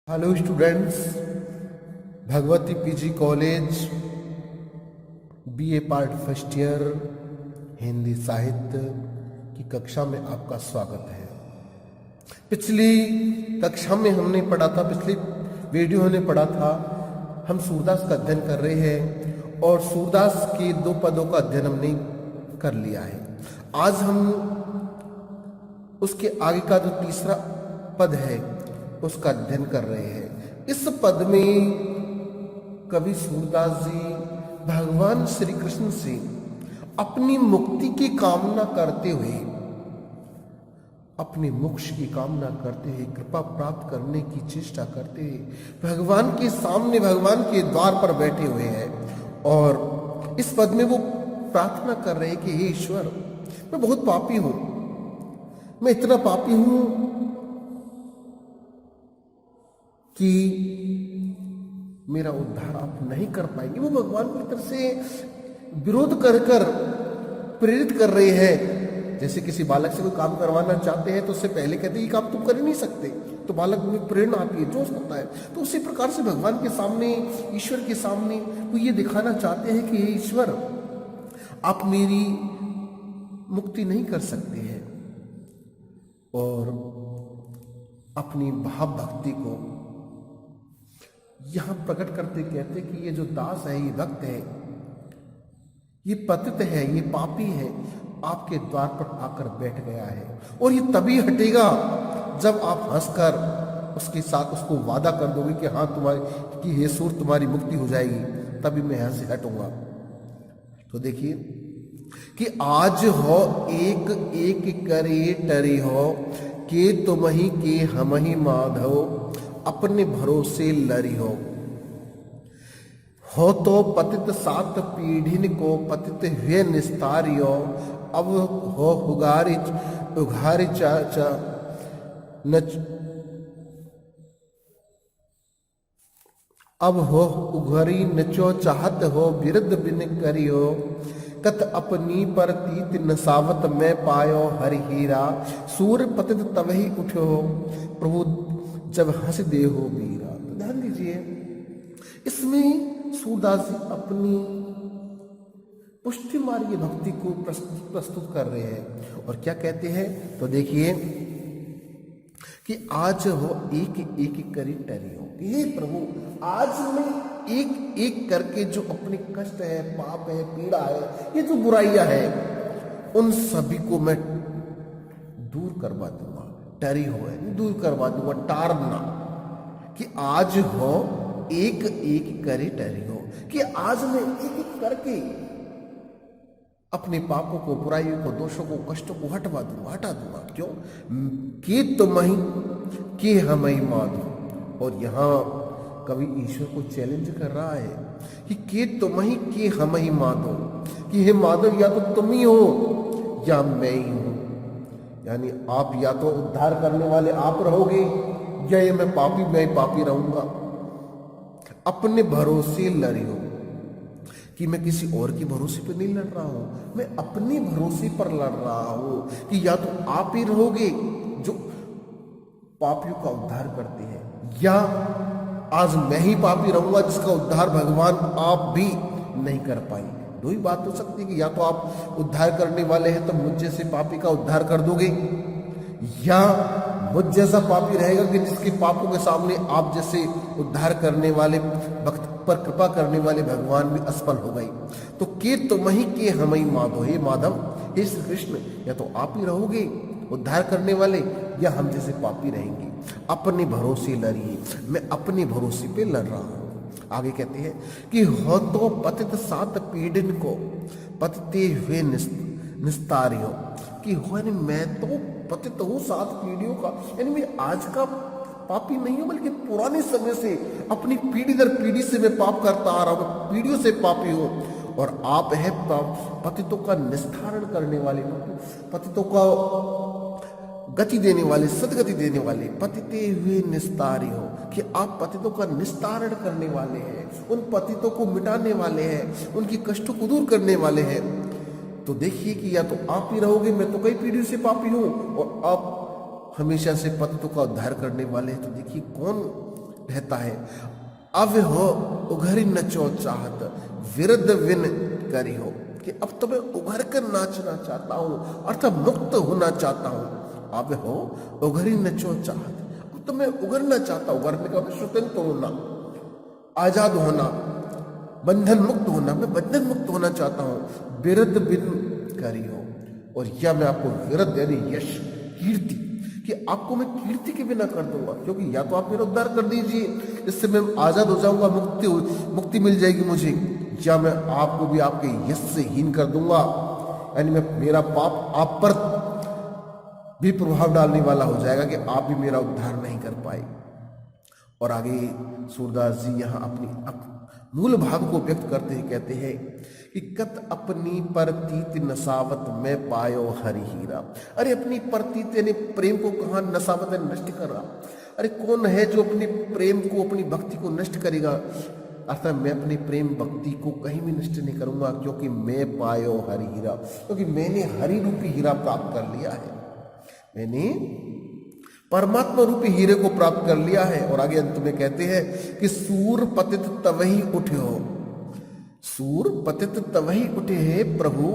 Hello students, Bhagwati PG college BA part first year Hindi साहित्य की कक्षा में आपका स्वागत है। पिछली कक्षा में हमने पढ़ा था, पिछली वीडियो हमने पढ़ा था, हम सूरदास का अध्ययन कर रहे हैं और सूरदास के 2 पदों का अध्ययन हमने कर लिया है। आज हम उसके आगे का जो तीसरा पद है उसका अध्ययन कर रहे हैं। इस पद में कवि सूरदास जी भगवान श्री कृष्ण से अपनी मुक्ति की कामना करते हुए, अपने मोक्ष की कामना करते हुए, कृपा प्राप्त करने की चेष्टा करते हुए भगवान के सामने, भगवान के द्वार पर बैठे हुए हैं और इस पद में वो प्रार्थना कर रहे हैं कि हे ईश्वर, मैं बहुत पापी हूं, मैं इतना पापी हूं कि मेरा उद्धार आप नहीं कर पाएंगे। वो भगवान की तरफ से विरोध कर प्रेरित कर रहे हैं। जैसे किसी बालक से कोई काम करवाना चाहते हैं तो उससे पहले कहते हैं ये काम तुम कर ही नहीं सकते, तो बालक में प्रेरणा आती है, जोश होता है। तो उसी प्रकार से भगवान के सामने, ईश्वर के सामने वो ये दिखाना चाहते हैं कि हे ईश्वर, आप मेरी मुक्ति नहीं कर सकते हैं। और अपनी भाव भक्ति को यहां प्रकट करते कहते कि ये जो दास है, ये भक्त है, ये पतित है, ये पापी है, आपके द्वार पर आकर बैठ गया है और ये तभी हटेगा जब आप हंसकर उसके साथ उसको वादा कर दोगे कि हाँ तुम्हारी कि हे सूर तुम्हारी मुक्ति हो जाएगी, तभी मैं यहां से हटूंगा। तो देखिए कि आज हो एक एक करे टरे हो के तुम ही के हम ही माधव, अपने भरोसे लरी हो तो पतित सात पीढ़िन को पतित हुए निस्तारियो, अब हो उघारी चाचा नच, अब हो उघरी नचो चाहत हो विरुद्ध बिन करियो, कत अपनी पर तीत नसावत में पायो हरि हीरा, सूर्य पतित तब ही उठो प्रभु जब हंस दे हो वीरा। तो ध्यान दीजिए, इसमें सूरदास जी अपनी पुष्टि मार्गी भक्ति को प्रस्तुत कर रहे हैं और क्या कहते हैं तो देखिए कि आज हो एक एक करी टरियो, हे प्रभु आज मैं एक एक करके जो अपने कष्ट है, पाप है, पीड़ा है, ये जो बुराइयां है, उन सभी को मैं दूर करवा दूंगा। टरी हो है दूर करवा दूंगा, टारना, कि आज हो एक एक करे टरी हो, कि आज मैं एक एक करके अपने पापों को, बुराइयों को, दोषों को, कष्टों को हटा दूंगा। क्यों? कि तुम ही कि हम ही माधो। और यहां कवि ईश्वर को चैलेंज कर रहा है कि तुम ही कि हम ही माधो, कि हे माधव या तो तुम ही हो या मैं ही हूं। यानी आप या तो उद्धार करने वाले आप रहोगे या ये मैं पापी रहूंगा। अपने भरोसे लड़ी हो, कि मैं किसी और के भरोसे पर नहीं लड़ रहा हूं, मैं अपने भरोसे पर लड़ रहा हूं कि या तो आप ही रहोगे जो पापियों का उद्धार करते हैं, या आज मैं ही पापी रहूंगा जिसका उद्धार भगवान आप भी नहीं कर पाए। दो ही बात हो सकती है कि या तो आप उद्धार करने वाले हैं तो मुझ जैसे पापी का उद्धार कर दोगे, या मुझ जैसा पापी रहेगा कि जिसके पापों के सामने आप जैसे उद्धार करने वाले, भक्त पर कृपा करने वाले भगवान भी असफल हो गए। तो के तुम ही के हम ही माधव, हे माधव, हे श्री कृष्ण, या तो आप ही रहोगे उद्धार करने वाले या हम जैसे पापी रहेंगे। अपने भरोसे लड़िए, मैं अपने भरोसे पे लड़ रहा हूं। आगे कहते हैं कि हो तो पतित सात पीढ़िन को पतिते हुए निस्तारियो, कि हो यानी मैं तो पतित हूं 7 पीढ़ियों का, यानी मैं आज का पापी नहीं हूं बल्कि पुराने समय से अपनी पीढ़ी दर पीढ़ी से मैं पाप करता आ रहा हूं, पीढ़ियों से पापी हूं। और आप है पतितों का निस्तारण करने वाले, पतितों का गति देने वाले, सदगति देने वाले, पतिते हुए निस्तारी हो, कि आप पतितों का निस्तारण करने वाले हैं, उन पतितों को मिटाने वाले हैं, उनकी कष्टों को दूर करने वाले हैं। तो देखिए कि या तो आप ही रहोगे, मैं तो कई पीढ़ियों से पापी हूं, और आप हमेशा से पतितों का उद्धार करने वाले हैं। तो देखिए कौन रहता है। अब हो उघरी नचो चाहत विरद विन करी हो, कि अब तो मैं उघर कर नाचना चाहता हूं, अर्थात मुक्त होना चाहता हूं। अब हो उघरी नचो चाहत, अब तो मैं उघरना चाहता हूं। उघरने का मतलब स्वतंत्र होना, आजाद होना, बंधन मुक्त होना। मैं बंधन मुक्त होना चाहता हूं। विरद बिन करी हो, और या मैं आपको विरद यानी यश, कीर्ति, कि आपको मैं कीर्ति के बिना कर दूंगा, क्योंकि या तो आप मेरा उद्धार कर दीजिए, इससे मैं आजाद हो जाऊंगा, मुक्ति मिल जाएगी मुझे, या मैं आपको भी आपके यश से हीन कर दूंगा, यानी मैं मेरा पाप आप पर भी प्रभाव डालने वाला हो जाएगा कि आप भी मेरा उद्धार नहीं कर पाए। और आगे सूरदास जी यहाँ अपनी मूल भाव को व्यक्त करते हैं, कहते हैं कि कत अपनी परतीत नसावत में पायो हरि हीरा। अरे अपनी परतीत यानी प्रेम को कहाँ नसावत है, नष्ट कर रहा। अरे कौन है जो अपने प्रेम को, अपनी भक्ति को नष्ट करेगा? अर्थात मैं अपनी प्रेम भक्ति को कहीं भी नष्ट नहीं करूंगा, क्योंकि मैं पायो हरि हीरा, क्योंकि मैंने हरि रूपी हीरा प्राप्त कर लिया है, मैंने परमात्मा रूपी हीरे को प्राप्त कर लिया है। और आगे अंत में कहते हैं कि सूर पतित तवही उठे हो, सूर पतित तवही उठे है प्रभु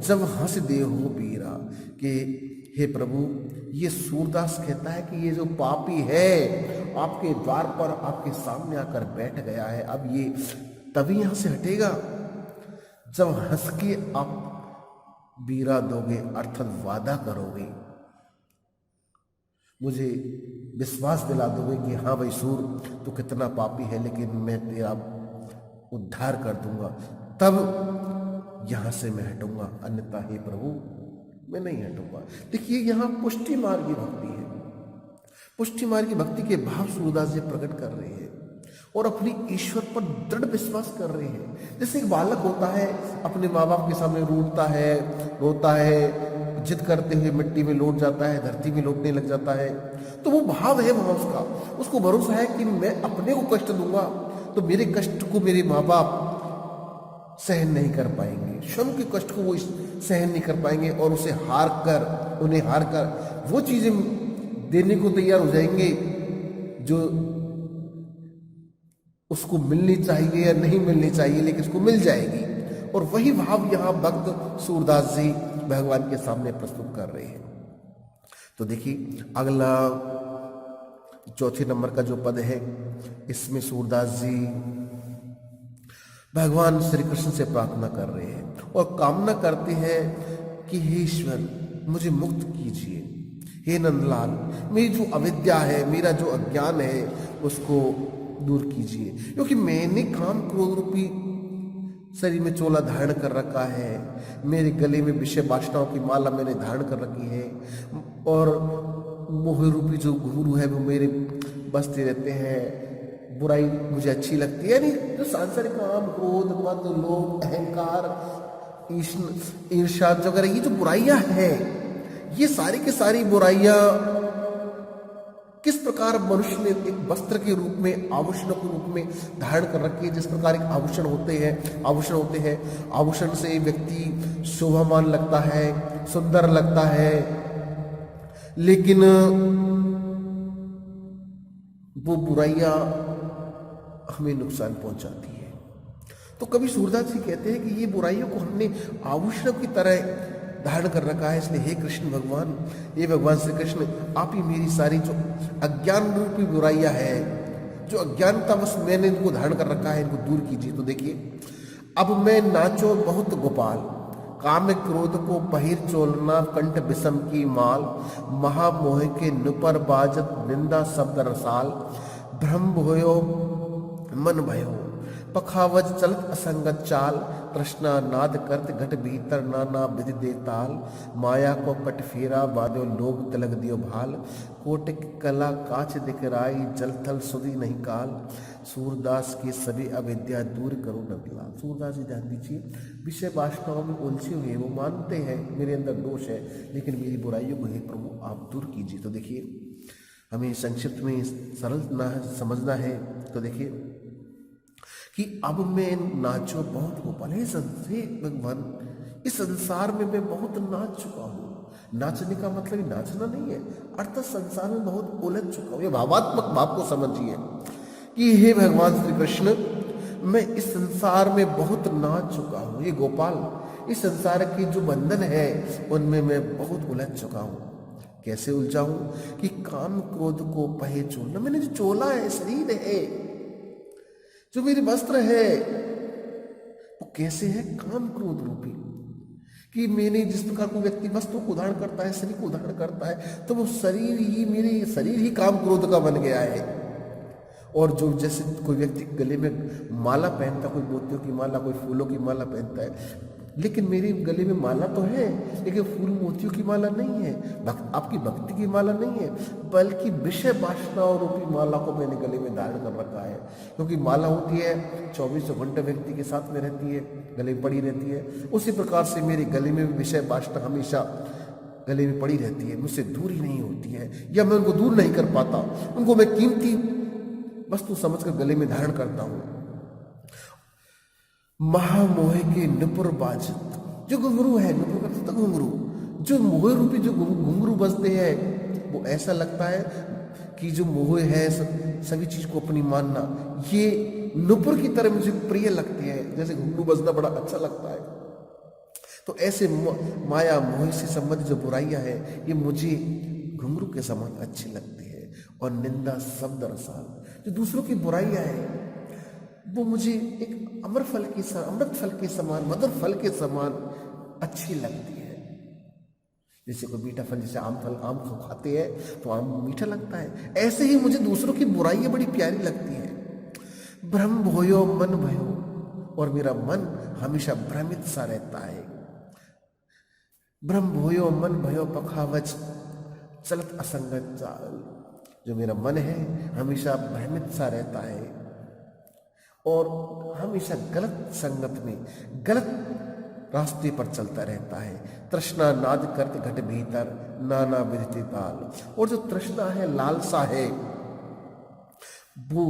जब हंस दे हो बीरा, कि हे प्रभु, ये सूरदास कहता है कि ये जो पापी है आपके द्वार पर आपके सामने आकर बैठ गया है, अब ये तभी यहां से हटेगा जब हंस के आप बीरा दोगे, अर्थात वादा करोगे, मुझे विश्वास दिला दोगे कि हाँ भाई सूर तो कितना पापी है, लेकिन मैं तेरा उद्धार कर दूंगा, तब यहां से मैं हटूंगा, अन्यथा हे प्रभु मैं नहीं हटूंगा। देखिए यहाँ पुष्टि मार्ग की भक्ति है, पुष्टि मार्ग की भक्ति के भाव सूरदास जी प्रकट कर रहे हैं और अपनी ईश्वर पर दृढ़ विश्वास कर रहे हैं। जैसे एक बालक होता है, अपने माँ बाप के सामने रोता है, रोता है, जिद करते हुए मिट्टी में लौट जाता है, धरती में लौटने लग जाता है, तो वो भाव है वहां उसका, उसको भरोसा है कि मैं अपने को कष्ट दूंगा तो मेरे कष्ट को मेरे माँ बाप सहन नहीं कर पाएंगे, स्वयं के कष्ट को वो सहन नहीं कर पाएंगे, और उसे उन्हें हार कर वो चीजें देने को तैयार हो जाएंगे जो उसको मिलनी चाहिए या नहीं मिलनी चाहिए, लेकिन उसको मिल जाएगी। और वही भाव यहाँ भक्त सूरदास जी भगवान के सामने प्रस्तुत कर रहे हैं। तो देखिए अगला चौथे नंबर का जो पद है, इसमें सूरदास जी भगवान श्री कृष्ण से प्रार्थना कर रहे हैं और कामना करते हैं कि हे ईश्वर मुझे मुक्त कीजिए, हे नंदलाल मेरी जो अविद्या है, मेरा जो अज्ञान है उसको दूर कीजिए, क्योंकि मैंने काम क्रोध रूपी शरीर में चोला धारण कर रखा है, मेरे गले में विषय वासनाओं की माला मैंने धारण कर रखी है, और मोह रूपी जो घुंघरू है वो मेरे बसते रहते हैं, बुराई मुझे अच्छी लगती है, यानी जो सांसारिक काम, क्रोध, मद, लोभ, अहंकार, ईर्ष्या वगैरह ये जो बुराइयां हैं, ये सारी की सारी बुराइयां किस प्रकार मनुष्य ने एक वस्त्र के रूप में, आभूषण के रूप में धारण कर रखी है। जिस प्रकार एक आभूषण होते हैं, आभूषण से व्यक्ति शोभामान लगता है, सुंदर लगता है, लेकिन वो बुराइयां हमें नुकसान पहुंचाती है। तो कभी सूरदास जी कहते हैं कि ये बुराइयों को हमने आभूषण की तरह धारण कर रखा है, इसलिए हे कृष्ण भगवान, हे भगवान श्री कृष्ण, आप ही मेरी सारी जो अज्ञान रूपी बुराइयां है, जो अज्ञानता बस मैंने इनको धारण कर रखा है, इनको दूर कीजिए। तो देखिए अब मैं नाचो बहुत गोपाल, काम क्रोध को पहिर चोलना, कंठ विषम की माल, महामोह के नुपर बाजत निंदा शब्द रसाल, भ्रम भयो मन भयो पखावज चलत असंगत चाल, तृष्णा नाद करत घट भीतर नाना विधि दे ताल, माया को पट फेरा बाध्यो लोग तिलक दियो भाल, कोटिक कला काच दिखराई जल थल सुधी नहीं काल, सूरदास की सभी अविद्या दूर करो नंदलाल। सूरदास जी ध्यान दीजिए, विषय वासनाओं में उलझे हुए वो मानते हैं मेरे अंदर दोष है, लेकिन मेरी बुराइयों को हे प्रभु आप दूर कीजिए। तो देखिए हमें संक्षिप्त में सरल समझना है। तो देखिए कि अब मैं नाचो बहुत गोपाल, हे भगवान इस संसार में मैं बहुत नाच चुका हूं। नाचने का मतलब नाचना नहीं है, अर्थात संसार में बहुत उलझ चुका हूं। ये भावात्मक भाव को समझिए कि हे भगवान श्री कृष्ण, मैं इस संसार में बहुत नाच चुका हूं। ये गोपाल, इस संसार के जो बंधन है उनमें मैं बहुत उलझ चुका हूं। कैसे उलझा हूं कि काम क्रोध को पहे चोला, मैंने जो चोला है, शरीर है, जो मेरे वस्त्र है, वो कैसे है? काम क्रोध रूपी। कि मैंने जिस प्रकार को व्यक्ति वस्तु को धारण करता है, शरीर को धारण करता है, तो वो शरीर ही, मेरे शरीर ही काम क्रोध का बन गया है। और जो जैसे कोई व्यक्ति गले में माला पहनता, कोई मोतियों की माला, कोई फूलों की माला पहनता है, लेकिन मेरे गले में माला तो है, लेकिन फूल मोतियों की माला नहीं है, आपकी भक्ति की माला नहीं है, बल्कि विषय वासनाओं रूपी माला को मैंने गले में धारण कर रखा है। क्योंकि माला होती है 24 घंटे व्यक्ति के साथ में रहती है, गले में पड़ी रहती है। उसी प्रकार से मेरे गले में विषय वासना हमेशा गले में पड़ी रहती है, मुझसे दूर ही नहीं होती है, या मैं उनको दूर नहीं कर पाता। उनको मैं कीमती वस्तु समझकर गले में धारण करता हूं। महामोह के नुपुर बाजत, जो घुंघरू है, नुपुर का मतलब घुंघरू, जो मोह रूपी जो घुंघरू बजते हैं, वो ऐसा लगता है कि जो मोह है सभी चीज को अपनी मानना, ये नुपुर की तरह मुझे प्रिय लगती है। जैसे घुंघरू बजना बड़ा अच्छा लगता है, तो ऐसे माया मोह से संबंधित जो बुराइयां है, ये मुझे घुंघरू के समान अच्छी लगती है। और निंदा शब्द रसाल, जो दूसरों की बुराइयां है, वो मुझे एक अमृत फल के समान, मधुर फल के समान अच्छी लगती है। जैसे कोई मीठा फल, जैसे आम को खाते हैं तो आम मीठा लगता है, ऐसे ही मुझे दूसरों की बुराइयां बड़ी प्यारी लगती है। भ्रम भोयो मन भयो, और मेरा मन हमेशा भ्रमित सा रहता है। भ्रम भोयो मन भयो पखावच चलत असंगत चाल, जो मेरा मन है हमेशा भ्रमित सा रहता है और हमेशा गलत संगत में, गलत रास्ते पर चलता रहता है। तृष्णा नाद करते घट भीतर नाना विधि ताल, और जो तृष्णा है, लालसा है, वो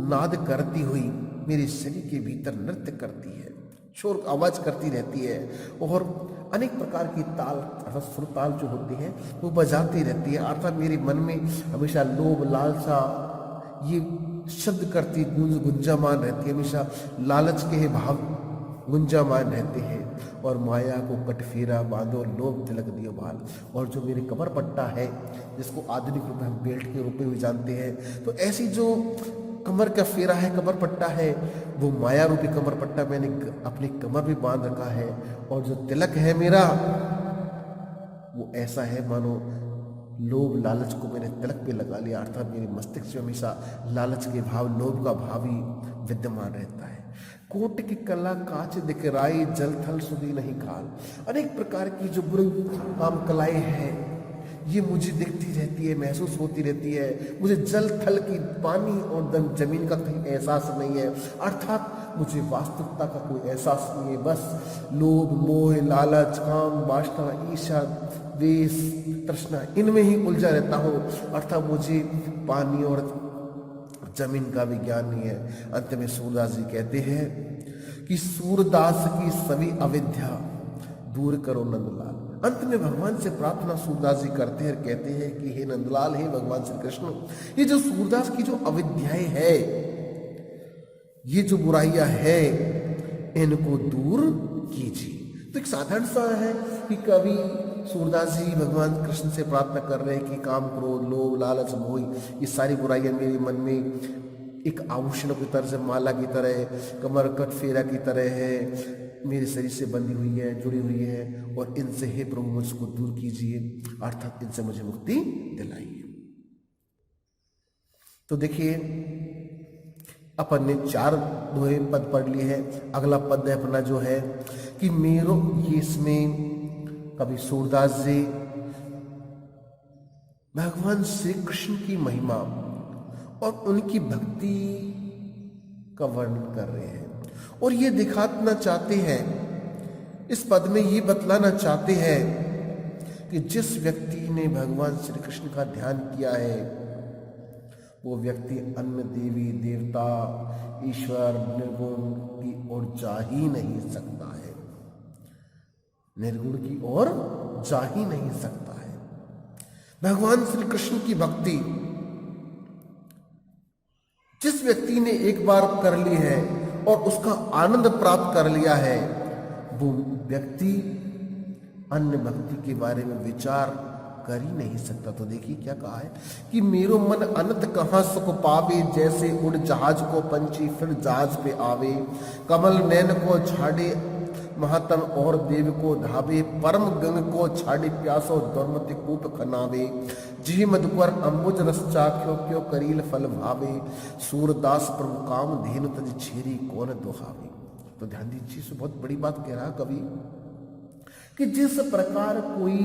नाद करती हुई मेरे शरीर के भीतर नृत्य करती है, शोर आवाज करती रहती है, और अनेक प्रकार की ताल अर्थात सुर ताल जो होती है वो बजाती रहती है। अर्थात मेरे मन में हमेशा लोभ, लालसा, ये शब्द करती गुंजामान रहती है, हमेशा लालच के भाव गुंजामान रहते हैं। और माया को कटफेरा बांधो, लोभ तिलक दियो भाल, और जो मेरे कमर पट्टा है, जिसको आधुनिक रूप में हम बेल्ट के रूप में भी जानते हैं, तो ऐसी जो कमर का फेरा है, कमर पट्टा है, वो माया रूपी कमर पट्टा मैंने अपनी कमर भी बांध रखा है। और जो तिलक है मेरा, वो ऐसा है मानो लोभ लालच को मैंने तिलक पे लगा लिया, अर्थात मेरे मस्तिष्क में हमेशा लालच के भाव, लोभ का भाव ही विद्यमान रहता है। कोट की कला कांच दिखराई, जल थल सुधी नहीं खाल, अनेक प्रकार की जो बुरी काम कलाएं हैं, ये मुझे दिखती रहती है, महसूस होती रहती है। मुझे जल थल की, पानी और जमीन का कहीं एहसास नहीं है, अर्थात मुझे वास्तविकता का कोई एहसास नहीं है। बस लोभ, मोह, लालच, काम, वासना, ईर्ष्या, द्वेष, तृष्णा, इनमें ही उलझा रहता हूँ। अर्थात मुझे पानी और जमीन का भी ज्ञान नहीं है। अंत में सूरदास जी कहते हैं कि सूरदास की सभी अविद्या दूर करो नंदलाल। अंत में भगवान से प्रार्थना सूरदास जी करते हैं, कहते हैं कि हे नंदलाल, हे भगवान श्री कृष्ण, ये जो सूरदास की जो अविद्याएं है, ये जो बुराइयां है, इनको दूर कीजिए। तो एक साधारण सा है कि कभी सूरदास जी भगवान कृष्ण से प्रार्थना कर रहे हैं कि काम, क्रोध, लोभ, लालच, मोह, ये सारी बुराइयां मेरे मन में एक आभूषण की तरह से, माला की तरह, कमर कट फेरा की तरह है, मेरे शरीर से बंधी हुई है, जुड़ी हुई है, और इनसे हे प्रभु मुझको दूर कीजिए, अर्थात इनसे मुझे मुक्ति दिलाइए। तो देखिए, अपन ने 4 दोहे पद पढ़ लिए हैं। अगला पद है अपना जो है कि मेरो, ये इसमें कभी सूरदास जी भगवान श्री कृष्ण की महिमा और उनकी भक्ति का वर्णन कर रहे हैं, और ये दिखाना चाहते हैं, इस पद में ये बतलाना चाहते हैं कि जिस व्यक्ति ने भगवान श्री कृष्ण का ध्यान किया है, वो व्यक्ति अन्य देवी देवता, ईश्वर, निर्गुण की ओर जा ही नहीं सकता है, निर्गुण की ओर जा ही नहीं सकता है। भगवान श्री कृष्ण की भक्ति जिस व्यक्ति ने एक बार कर ली है और उसका आनंद प्राप्त कर लिया है, वो व्यक्ति अन्य भक्ति के बारे में विचार कर ही नहीं सकता। तो देखिए क्या कहा है कि मेरो मन अनंत कहाँ सुख पावे, जैसे उड़ जहाज को पंछी फिर जहाज पे आवे। कमल नैन को छाड़े महातम और देव को धावे, परम गंग को छाड़े प्यासो दुर्मति कूप खनावे। जी मधुकर अम्बुज रस चाख्यो क्यों करील फल भावे, सूरदास प्रभु काम धेनु तज छेरी कौन दुहावे। तो ध्यान दीजिए, से बहुत बड़ी बात कह रहा कवि कि जिस प्रकार कोई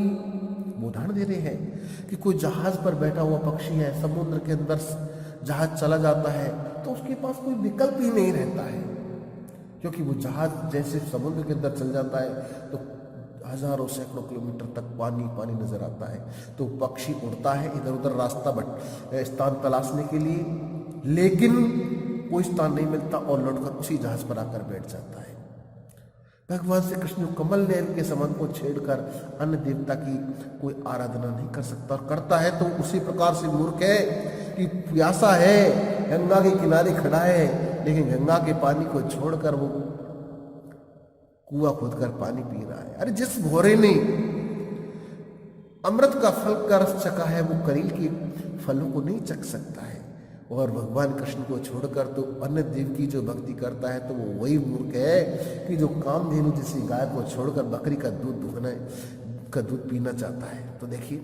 उदाहरण दे रहे हैं कि कोई जहाज पर बैठा हुआ पक्षी है, समुद्र के अंदर जहाज चला जाता है तो उसके पास कोई विकल्प ही नहीं रहता है, क्योंकि वो जहाज जैसे समुद्र के अंदर चल जाता है तो हजारों सैकड़ों किलोमीटर तक पानी पानी नजर आता है। तो पक्षी उड़ता है इधर उधर रास्ता स्थान तलाशने के लिए, लेकिन कोई स्थान नहीं मिलता और लौटकर उसी जहाज पर आकर बैठ जाता है। भगवान श्री कृष्ण कमल नयन के समान को छेड़कर अन्य देवता की कोई आराधना नहीं कर सकता, और करता है तो उसी प्रकार से मूर्ख है कि प्यासा है, गंगा के किनारे खड़ा है, लेकिन गंगा के पानी को छोड़कर वो कुआं खोदकर पानी पी रहा है। अरे जिस घोड़े ने अमृत का फल का रस चखा है वो करील के फलों को नहीं चख सकता है, और भगवान कृष्ण को छोड़कर तो अन्य देव की जो भक्ति करता है तो वो वही मूर्ख है कि जो कामधेनु जैसी गाय को छोड़कर बकरी का दूध पीना चाहता है। तो देखिए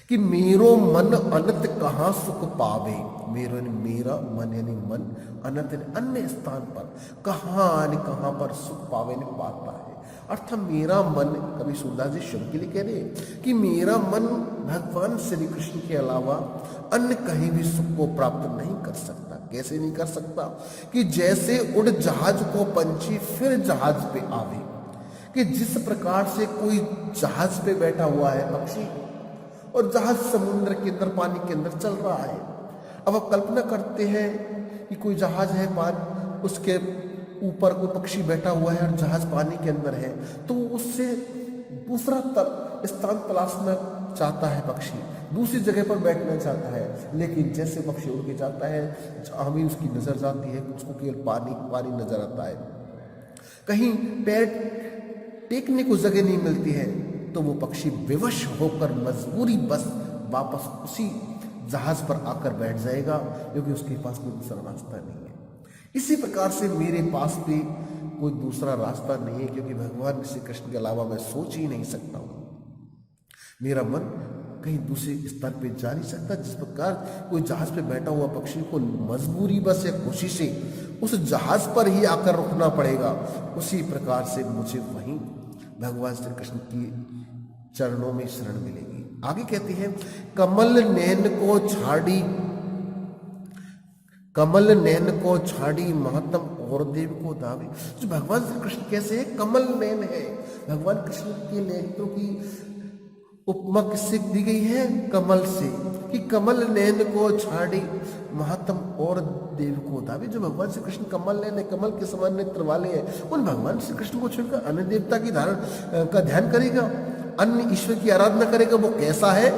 कि मेरो मन अनंत कहाँ सुख पावे, मेरो यानी मेरा मन यानी मन, अनंत यानी अन्य स्थान पर, कहाँ पर सुख पावे ने पाता है। अर्थात मेरा मन, कभी सूरदास जी शब्द के लिए कह रहे कि मेरा मन भगवान श्री कृष्ण के अलावा अन्य कहीं भी सुख को प्राप्त नहीं कर सकता। कैसे नहीं कर सकता कि जैसे उड़ जहाज को पंछी फिर जहाज पे आवे, कि जिस प्रकार से कोई जहाज पे बैठा हुआ है पक्षी और जहाज समुद्र के अंदर पानी के अंदर चल रहा है। अब आप कल्पना करते हैं कि कोई जहाज है, पानी उसके ऊपर कोई पक्षी बैठा हुआ है और जहाज पानी के अंदर है, तो उससे दूसरा स्थान तलाशना चाहता है, पक्षी दूसरी जगह पर बैठना चाहता है, लेकिन जैसे पक्षी उड़ के जाता है जहाँ भी उसकी नजर जाती है उसको केवल पानी पानी नजर आता है, कहीं पैर टेकने को जगह नहीं मिलती है, तो वो पक्षी विवश होकर मजबूरी बस वापस उसी जहाज पर आकर बैठ जाएगा, क्योंकि उसके पास कोई दूसरा रास्ता नहीं है। इसी प्रकार से मेरे पास भी कोई दूसरा रास्ता नहीं है, क्योंकि भगवान श्री कृष्ण के अलावा मैं सोच ही नहीं सकता हूँ। मेरा मन कहीं दूसरे स्थान पे जा नहीं सकता। जिस प्रकार कोई जहाज पे बैठा हुआ पक्षी को मजबूरी बस या खुशी से उस जहाज पर ही आकर रुकना पड़ेगा, उसी प्रकार से मुझे वहीं भगवान श्री कृष्ण की चरणों में शरण मिलेगी। आगे कहती है कमल नैन को छाड़ी महात्म और देव को दावे। जो भगवान श्री कृष्ण कैसे है, कमल नैन है। भगवान कृष्ण के नेत्रों की उपमा किससे दी गई है, कमल से, कि कमल नैन को छाड़ी महात्म और देव को दावे। जो भगवान श्री कृष्ण कमल नैन, कमल के समान नेत्र वाले हैं, उन भगवान श्री कृष्ण को छोड़कर अन्य देवता की का ध्यान करेगा, अन्य ईश्वर की आराधना करेगा, वो कैसा है।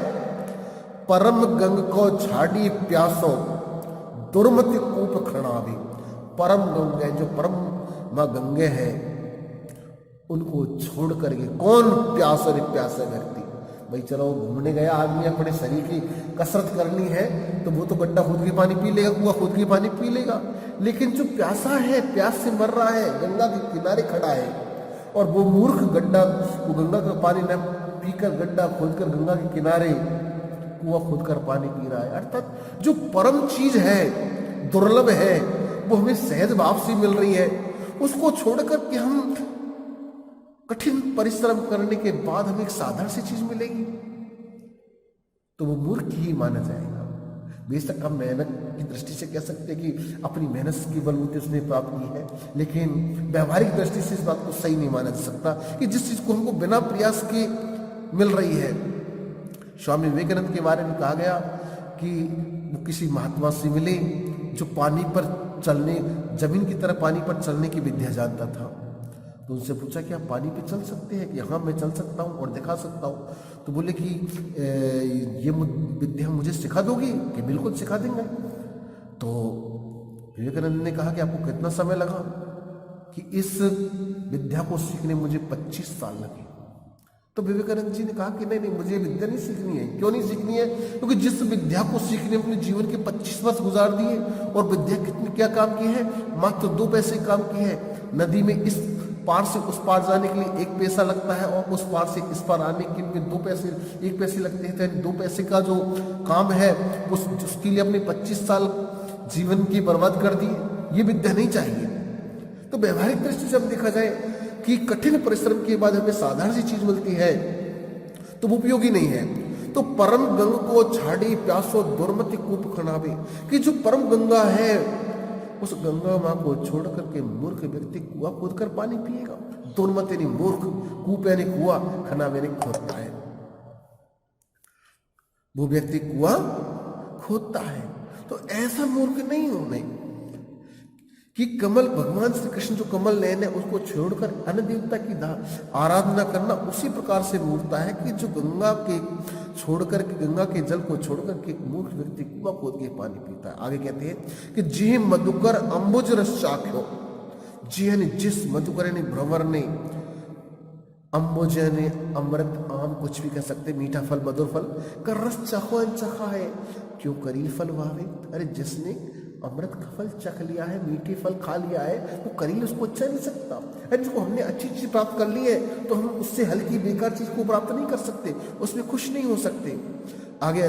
परम गंग को छाड़ी प्यासो दुर्मति कूप खड़ावे। परम गंगे, जो परम माँ गंगे हैं, उनको छोड़ करके कौन प्यासा व्यक्ति। भाई चलो घूमने गया आदमी, अपने शरीर की कसरत करनी है तो वो तो गड्ढा खोद के पानी पी लेगा, कुआं खोद के पानी पी लेगा, लेकिन जो प्यासा है, प्यास से मर रहा है, गंगा के किनारे खड़ा है, और वो मूर्ख वो गंगा का पानी न पीकर गड्ढा खोदकर गंगा के किनारे कुआं खोदकर पानी पी रहा है। अर्थात जो परम चीज है, दुर्लभ है, वो हमें सहज भाव से मिल रही है, उसको छोड़कर के हम कठिन परिश्रम करने के बाद हमें एक साधारण सी चीज मिलेगी, तो वो मूर्ख ही माना जाएगा। बेशक हम मेहनत की दृष्टि से कह सकते हैं कि अपनी मेहनत की बलबूते उसने प्राप्त की है, लेकिन व्यवहारिक दृष्टि से इस बात को सही नहीं माना जा सकता कि जिस चीज को हमको बिना प्रयास के मिल रही है। स्वामी विवेकानंद के बारे में कहा गया कि वो किसी महात्मा से मिले जो पानी पर चलने, जमीन की तरह पानी पर चलने की विद्या जानता था। तो उनसे पूछा कि आप पानी पे चल सकते हैं? कि हाँ मैं चल सकता हूँ और दिखा सकता हूँ। तो बोले कि ये विद्या मुझे सिखा दोगे? कि बिल्कुल सिखा देंगे। तो विवेकानंद ने कहा कि आपको कितना समय लगा? कि इस विद्या को सीखने मुझे 25 साल लगे। तो विवेकानंद जी ने कहा कि नहीं, मुझे विद्या नहीं सीखनी है। क्यों नहीं सीखनी है? क्योंकि जिस विद्या को सीखने अपने जीवन के 25 वर्ष गुजार दिए, और विद्या कितनी क्या काम की है? मात्र 2 पैसे काम की है। नदी में इस पार से उस पार जाने के लिए 1 पैसा लगता है, और उस पार से इस पार आने के लिए 2 पैसे 1 पैसे लगते हैं। तो 2 पैसे का जो काम है उसके लिए अपने 25 साल जीवन की बर्बाद कर दिए। ये विद्या नहीं चाहिए। तो व्यवहारिक दृष्टि से हम देखा जाए कि कठिन परिश्रम के बाद हमें साधारण सी चीज मिलती है तो वो उपयोगी नहीं है। तो परम गंग को छाड़ी प्यासो दुर्मति कूप खनावे, कि जो परम गंगा है उस गंगा मां को छोड़ करके मूर्ख व्यक्ति कुआं खोद कर पानी पिएगा। दुर्मति यानी मूर्ख, कूप यानी कुआं, खनावे यानी खोदता है। वो व्यक्ति कुआं खोदता है। तो ऐसा मूर्ख नहीं होने कि कमल, भगवान श्री कृष्ण जो कमल नयन है उसको छोड़कर अन्य देवता की आराधना करना उसी प्रकार से मूर्खता है कि जो गंगा के छोड़कर के, गंगा के जल को छोड़कर के एक मूर्ख व्यक्ति कुआं खोद के पानी पीता है। आगे कहते हैं कि जी मधुकर अंबुज रस चाख्यो, जी यानी जिस, मधुकर यानी भ्रमर ने, अंबुज यानी अमृत, आम कुछ भी कह सकते, मीठा फल, मधुर फल का रस चखा है, क्यों करील फल वावे। अरे जिसने अमृत का फल चख लिया है, मीठे फल खा लिया है, वो करील उसको अच्छा नहीं सकता। अरे जिसको हमने अच्छी चीज प्राप्त कर ली है तो हम उससे हल्की बेकार चीज को प्राप्त नहीं कर सकते, उसमें खुश नहीं हो सकते। आगे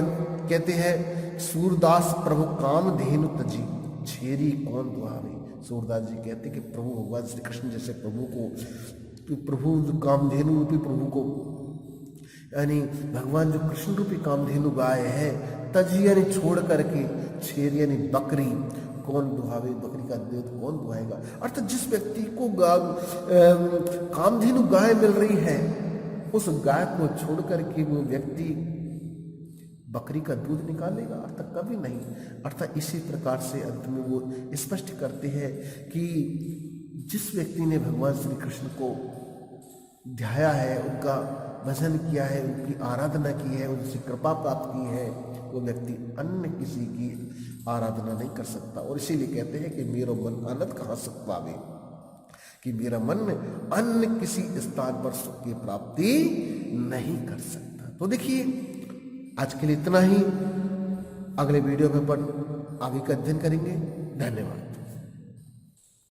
कहते हैं सूरदास प्रभु काम धेनु तजी, छेरी कौन दुआवे। सूरदास जी कहते कि प्रभु भगवान श्री कृष्ण जैसे प्रभु को, प्रभु कामधेनु रूपी प्रभु को, यानी भगवान जो कृष्ण रूपी कामधेनु गाय है, तजी यानी छोड़ करके, छेर यानी बकरी, कौन दुहावे, बकरी का दूध कौन दुहाएगा। अर्थात जिस व्यक्ति को कामधेनु गाय मिल रही है, उस गाय को छोड़ करके वो व्यक्ति बकरी का दूध निकालेगा? अर्थात कभी नहीं। अर्थात इसी प्रकार से अंत में वो स्पष्ट करते हैं कि जिस व्यक्ति ने भगवान श्री कृष्ण को ध्याया है, उनका भजन किया है, उनकी आराधना की है, उनसे कृपा प्राप्त की है, वो व्यक्ति अन्य किसी की आराधना नहीं कर सकता। और इसीलिए कहते हैं कि मेरा मन आनंद कहाँ सुख पावे, कि मेरा मन अन्य किसी स्थान पर सुख की प्राप्ति नहीं कर सकता। तो देखिए आज के लिए इतना ही। अगले वीडियो में अपन आगे का अध्ययन करेंगे। धन्यवाद।